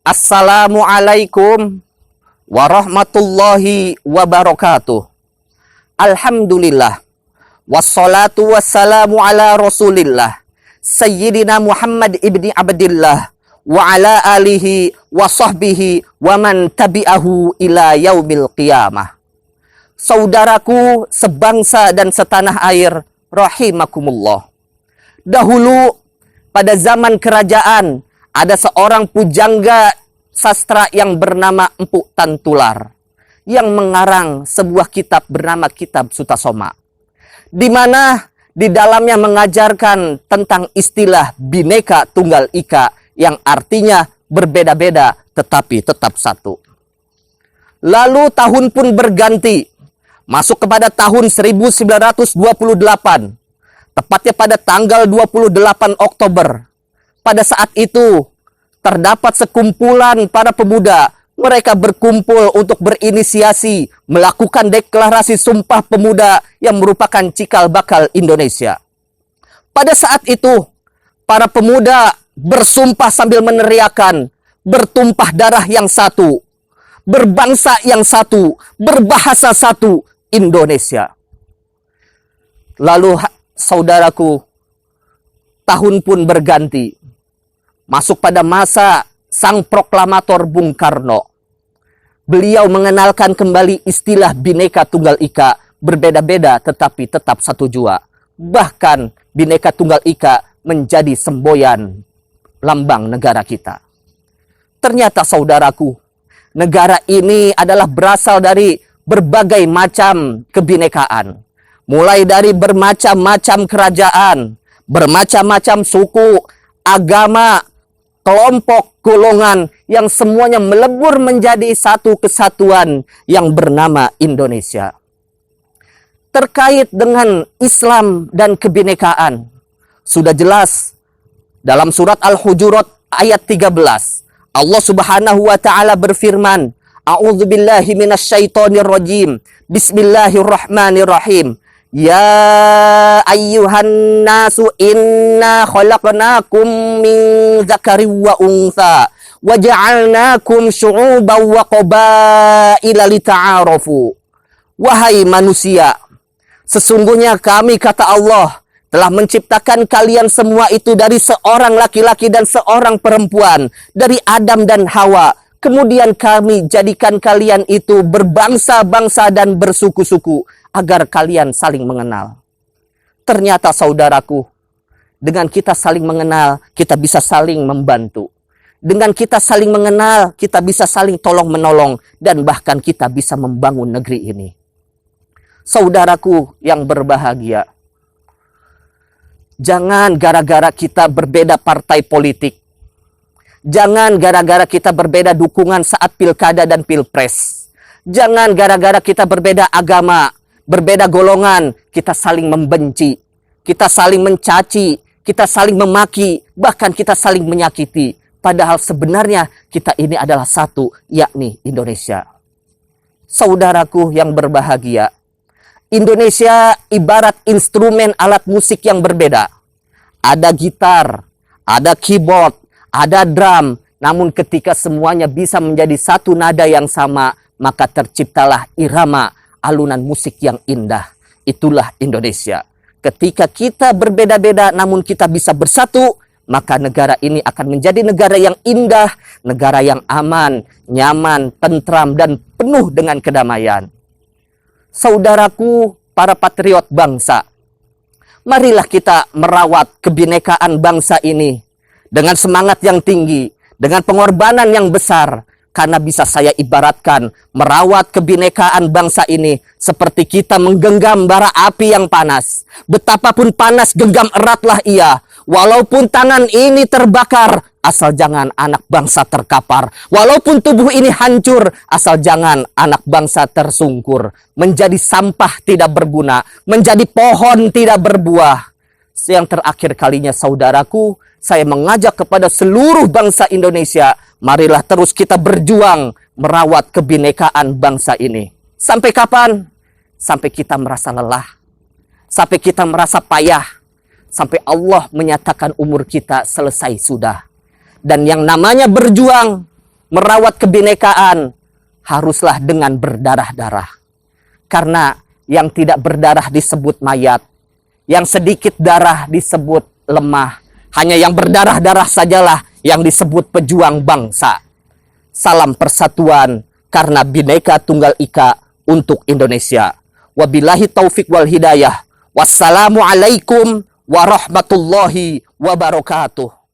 Assalamualaikum warahmatullahi wabarakatuh. Alhamdulillah. Wassalatu wassalamu ala rasulillah. Sayyidina Muhammad ibni Abdillah. Wa ala alihi wa sahbihi wa man tabi'ahu ila yaumil qiyamah. Saudaraku sebangsa dan setanah air, rahimakumullah. Dahulu pada zaman kerajaan ada seorang pujangga sastra yang bernama Empu Tantular yang mengarang sebuah kitab bernama Kitab Sutasoma, di mana di dalamnya mengajarkan tentang istilah Bhinneka Tunggal Ika yang artinya berbeda-beda tetapi tetap satu. Lalu tahun pun berganti, masuk kepada tahun 1928, tepatnya pada tanggal 28 Oktober. Pada saat itu, terdapat sekumpulan para pemuda. Mereka berkumpul untuk berinisiasi melakukan deklarasi Sumpah Pemuda yang merupakan cikal bakal Indonesia. Pada saat itu, para pemuda bersumpah sambil meneriakan, bertumpah darah yang satu, berbangsa yang satu, berbahasa satu, Indonesia. Lalu, saudaraku, tahun pun berganti. Masuk pada masa sang proklamator Bung Karno. Beliau mengenalkan kembali istilah Bhinneka Tunggal Ika, berbeda-beda tetapi tetap satu jua. Bahkan Bhinneka Tunggal Ika menjadi semboyan lambang negara kita. Ternyata saudaraku, negara ini adalah berasal dari berbagai macam kebinekaan. Mulai dari bermacam-macam kerajaan, bermacam-macam suku, agama, kelompok, golongan yang semuanya melebur menjadi satu kesatuan yang bernama Indonesia. Terkait dengan Islam dan kebinekaan, sudah jelas dalam surat Al-Hujurat ayat 13. Allah Subhanahu wa taala berfirman, A'udzubillahi minasyaitonirrajim. Bismillahirrahmanirrahim. Ya ayyuhan nasu inna khalaqnakum min dzakarin wa untha wa ja'alnakum syu'uban wa qabaila lita'arafu. Wahai manusia, sesungguhnya kami, kata Allah, telah menciptakan kalian semua itu dari seorang laki-laki dan seorang perempuan, dari Adam dan Hawa. Kemudian kami jadikan kalian itu berbangsa-bangsa dan bersuku-suku agar kalian saling mengenal. Ternyata saudaraku, dengan kita saling mengenal, kita bisa saling membantu. Dengan kita saling mengenal, kita bisa saling tolong-menolong dan bahkan kita bisa membangun negeri ini. Saudaraku yang berbahagia, jangan gara-gara kita berbeda partai politik, jangan gara-gara kita berbeda dukungan saat pilkada dan pilpres. Jangan gara-gara kita berbeda agama, berbeda golongan, kita saling membenci, kita saling mencaci, kita saling memaki, bahkan kita saling menyakiti. Padahal sebenarnya kita ini adalah satu, yakni Indonesia. Saudaraku yang berbahagia, Indonesia ibarat instrumen alat musik yang berbeda. Ada gitar, ada keyboard, ada drum, namun ketika semuanya bisa menjadi satu nada yang sama, maka terciptalah irama alunan musik yang indah. Itulah Indonesia. Ketika kita berbeda-beda namun kita bisa bersatu, maka negara ini akan menjadi negara yang indah, negara yang aman, nyaman, tentram, dan penuh dengan kedamaian. Saudaraku, para patriot bangsa, marilah kita merawat kebinekaan bangsa ini dengan semangat yang tinggi, dengan pengorbanan yang besar. Karena bisa saya ibaratkan merawat kebinekaan bangsa ini seperti kita menggenggam bara api yang panas. Betapapun panas, genggam eratlah ia. Walaupun tangan ini terbakar, asal jangan anak bangsa terkapar. Walaupun tubuh ini hancur, asal jangan anak bangsa tersungkur. Menjadi sampah tidak berguna, menjadi pohon tidak berbuah. Yang terakhir kalinya saudaraku, saya mengajak kepada seluruh bangsa Indonesia, marilah terus kita berjuang merawat kebinekaan bangsa ini. Sampai kapan? Sampai kita merasa lelah, sampai kita merasa payah, sampai Allah menyatakan umur kita selesai sudah. Dan yang namanya berjuang merawat kebinekaan haruslah dengan berdarah-darah. Karena yang tidak berdarah disebut mayat, yang sedikit darah disebut lemah, hanya yang berdarah-darah sajalah yang disebut pejuang bangsa. Salam persatuan karena Bhinneka Tunggal Ika untuk Indonesia. Wabillahi taufik wal hidayah. Wassalamualaikum warahmatullahi wabarakatuh.